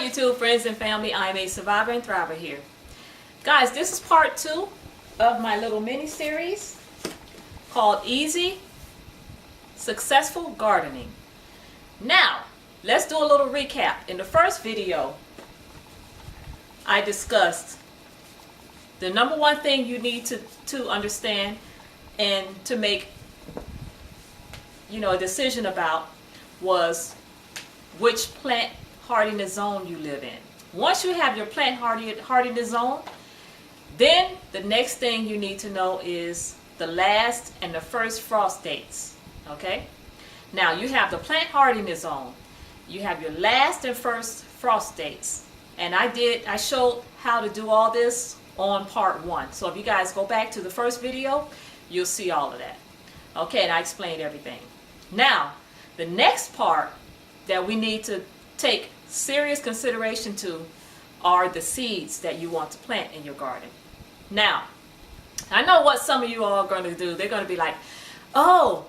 YouTube friends and family, I'm a survivor and thriver here. Guys, this is part 2 of my little mini series called Easy Successful Gardening. Now, let's do a little recap. In the first video, I discussed the number one thing you need to understand and to make a decision about was which plant hardiness zone you live in. Once you have your plant hardiness zone, then the next thing you need to know is the last and the first frost dates. Okay? Now you have the plant hardiness zone. You have your last and first frost dates. And I showed how to do all this on part 1. So if you guys go back to the first video, you'll see all of that. Okay, and I explained everything. Now, the next part that we need to take serious consideration to are the seeds that you want to plant in your garden. Now, I know what some of you all are going to do. They're going to be like, oh,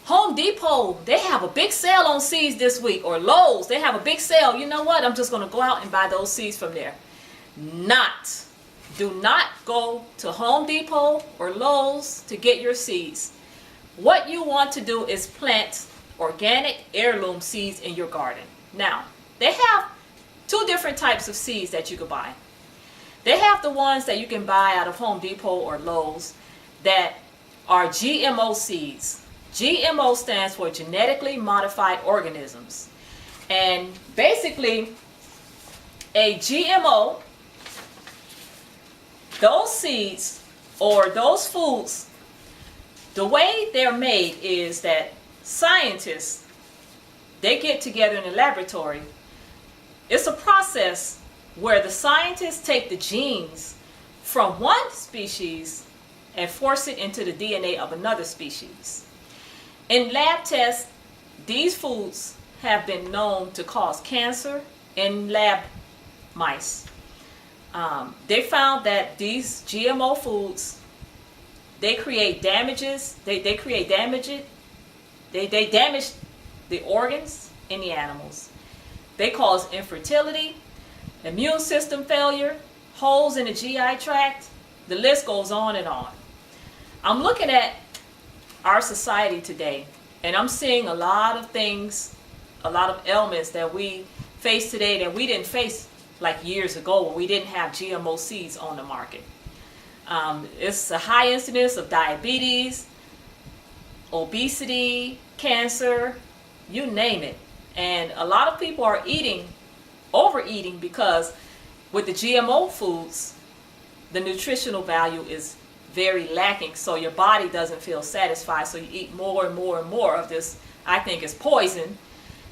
Home Depot, they have a big sale on seeds this week, or Lowe's, they have a big sale. You know what? I'm just going to go out and buy those seeds from there. Do not go to Home Depot or Lowe's to get your seeds. What you want to do is plant organic heirloom seeds in your garden. Now, they have 2 different types of seeds that you can buy. They have the ones that you can buy out of Home Depot or Lowe's that are GMO seeds. GMO stands for genetically modified organisms. And basically, a GMO, those seeds or those foods, the way they're made is that scientists, they get together in a laboratory. It's a process where the scientists take the genes from one species and force it into the DNA of another species. In lab tests, these foods have been known to cause cancer in lab mice. They found that these GMO foods, they create damages. They damage the organs in the animals. They cause infertility, immune system failure, holes in the GI tract. The list goes on and on. I'm looking at our society today, and I'm seeing a lot of things, a lot of ailments that we face today that we didn't face like years ago when we didn't have GMO seeds on the market. It's a high incidence of diabetes, obesity, cancer, you name it. And a lot of people are overeating because with the GMO foods, the nutritional value is very lacking. So your body doesn't feel satisfied. So you eat more and more and more of this. I think is poison.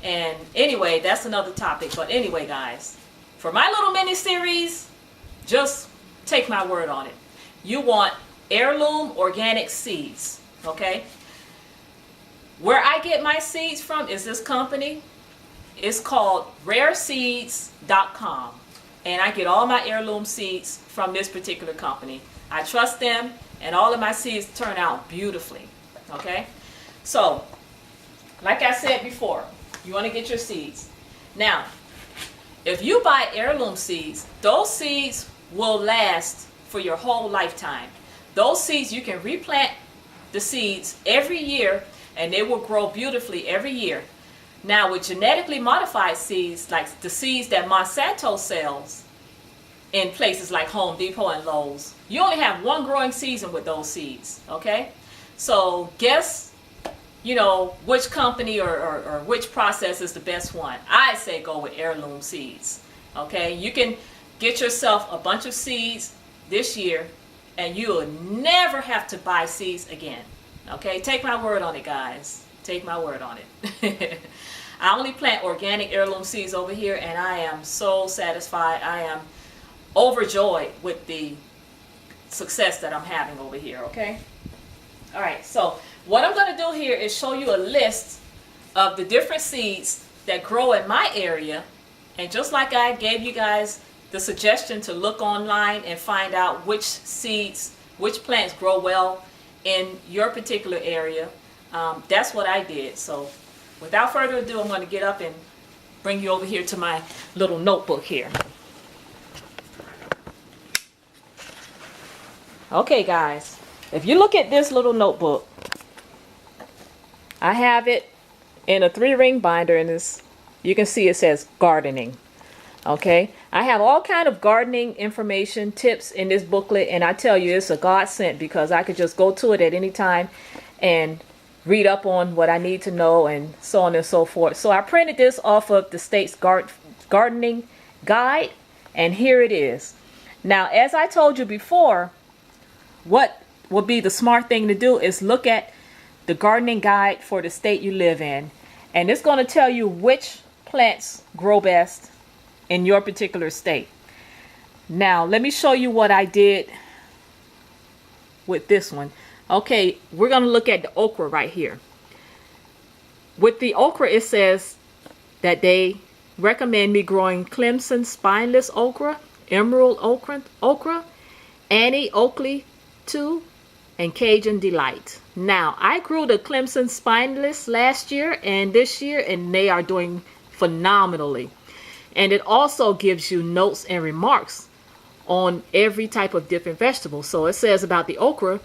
And anyway, that's another topic. But anyway, guys, for my little mini series, just take my word on it. You want heirloom organic seeds, okay? Where I get my seeds from is this company. It's called rareseeds.com. And I get all my heirloom seeds from this particular company. I trust them, and all of my seeds turn out beautifully, okay? So, like I said before, you want to get your seeds. Now, if you buy heirloom seeds, those seeds will last for your whole lifetime. Those seeds, you can replant the seeds every year, and they will grow beautifully every year. Now, with genetically modified seeds, like the seeds that Monsanto sells in places like Home Depot and Lowe's, you only have one growing season with those seeds, okay? So guess, which company or which process is the best one. I say go with heirloom seeds, okay? You can get yourself a bunch of seeds this year, and you'll never have to buy seeds again, okay? Take my word on it, guys. Take my word on it. I only plant organic heirloom seeds over here, and I am so satisfied. I am overjoyed with the success that I'm having over here, okay? All right, so what I'm going to do here is show you a list of the different seeds that grow in my area. And just like I gave you guys the suggestion to look online and find out which seeds, which plants grow well in your particular area, that's what I did. So without further ado, I'm going to get up and bring you over here to my little notebook here. Okay, guys, if you look at this little notebook, I have it in a 3-ring binder, and this, you can see it says gardening. Okay, I have all kind of gardening information, tips in this booklet, and I tell you, it's a godsend because I could just go to it at any time and read up on what I need to know and so on and so forth. So I printed this off of the state's gardening guide, and here it is. Now, as I told you before, what would be the smart thing to do is look at the gardening guide for the state you live in, and it's going to tell you which plants grow best in your particular state. Now, let me show you what I did with this one. Okay, we're going to look at the okra right here. With the okra, it says that they recommend me growing Clemson spineless okra, emerald okra, Annie Oakley 2, and Cajun Delight. Now, I grew the Clemson spineless last year and this year, and they are doing phenomenally. And it also gives you notes and remarks on every type of different vegetable. So it says about the okra,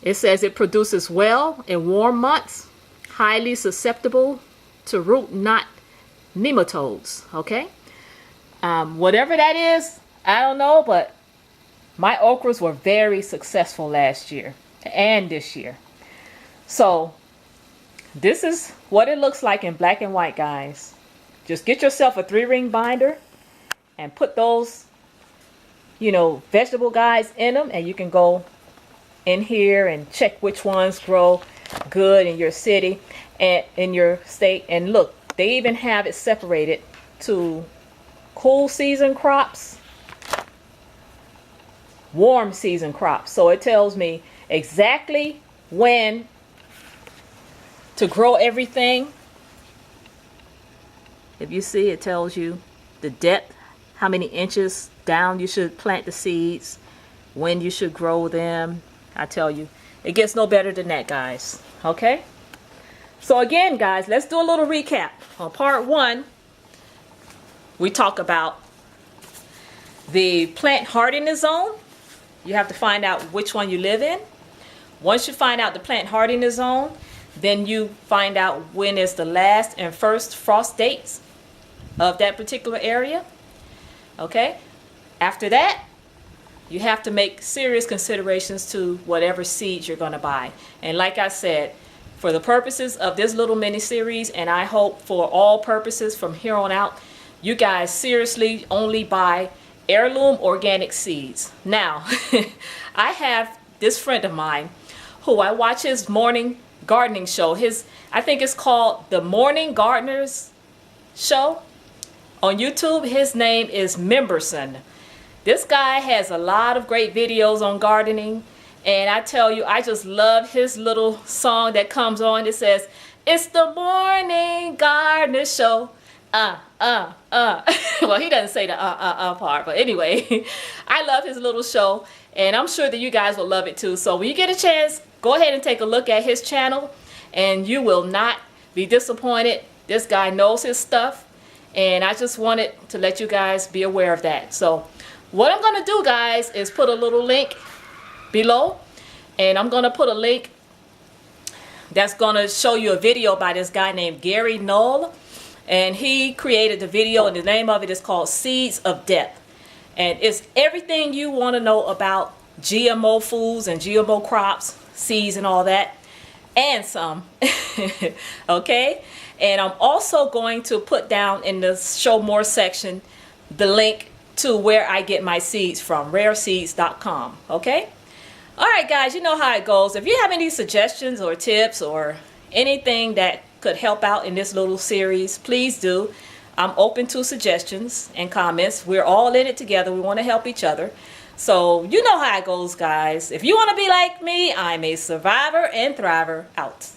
it says it produces well in warm months, highly susceptible to root knot nematodes. Okay, whatever that is, I don't know, but my okras were very successful last year and this year. So this is what it looks like in black and white, guys. Just get yourself a 3-ring binder and put those, you know, vegetable guides in them, and you can go in here and check which ones grow good in your city and in your state. And look, they even have it separated to cool season crops, warm season crops. So it tells me exactly when to grow everything. If you see, it tells you the depth, how many inches down you should plant the seeds, when you should grow them. I tell you, it gets no better than that, guys. Okay? So again, guys, let's do a little recap. On part 1, we talk about the plant hardiness zone. You have to find out which one you live in. Once you find out the plant hardiness zone, then you find out when is the last and first frost dates of that particular area. Okay? After that, you have to make serious considerations to whatever seeds you're going to buy. And like I said, for the purposes of this little mini series, and I hope for all purposes from here on out, you guys seriously only buy heirloom organic seeds. Now, I have this friend of mine who I watch his morning gardening show. I think it's called the Morning Gardeners Show on YouTube. His name is Memberson. This guy has a lot of great videos on gardening, and I tell you, I just love his little song that comes on. It says, "It's the Morning Gardener Show." Well, he doesn't say the part, but anyway, I love his little show, and I'm sure that you guys will love it too. So when you get a chance, go ahead and take a look at his channel, and you will not be disappointed. This guy knows his stuff, and I just wanted to let you guys be aware of that. So what I'm going to do, guys, is put a little link below, and I'm going to put a link that's going to show you a video by this guy named Gary Knoll, and he created the video, and the name of it is called Seeds of Death, and it's everything you want to know about GMO foods and GMO crops, seeds and all that, and some. Okay, and I'm also going to put down in the show more section the link to where I get my seeds from, rareseeds.com. Okay, all right, guys, you know how it goes. If you have any suggestions or tips or anything that could help out in this little series, please do. I'm open to suggestions and comments. We're all in it together. We want to help each other. So you know how it goes, guys. If you want to be like me, I'm a survivor and thriver out.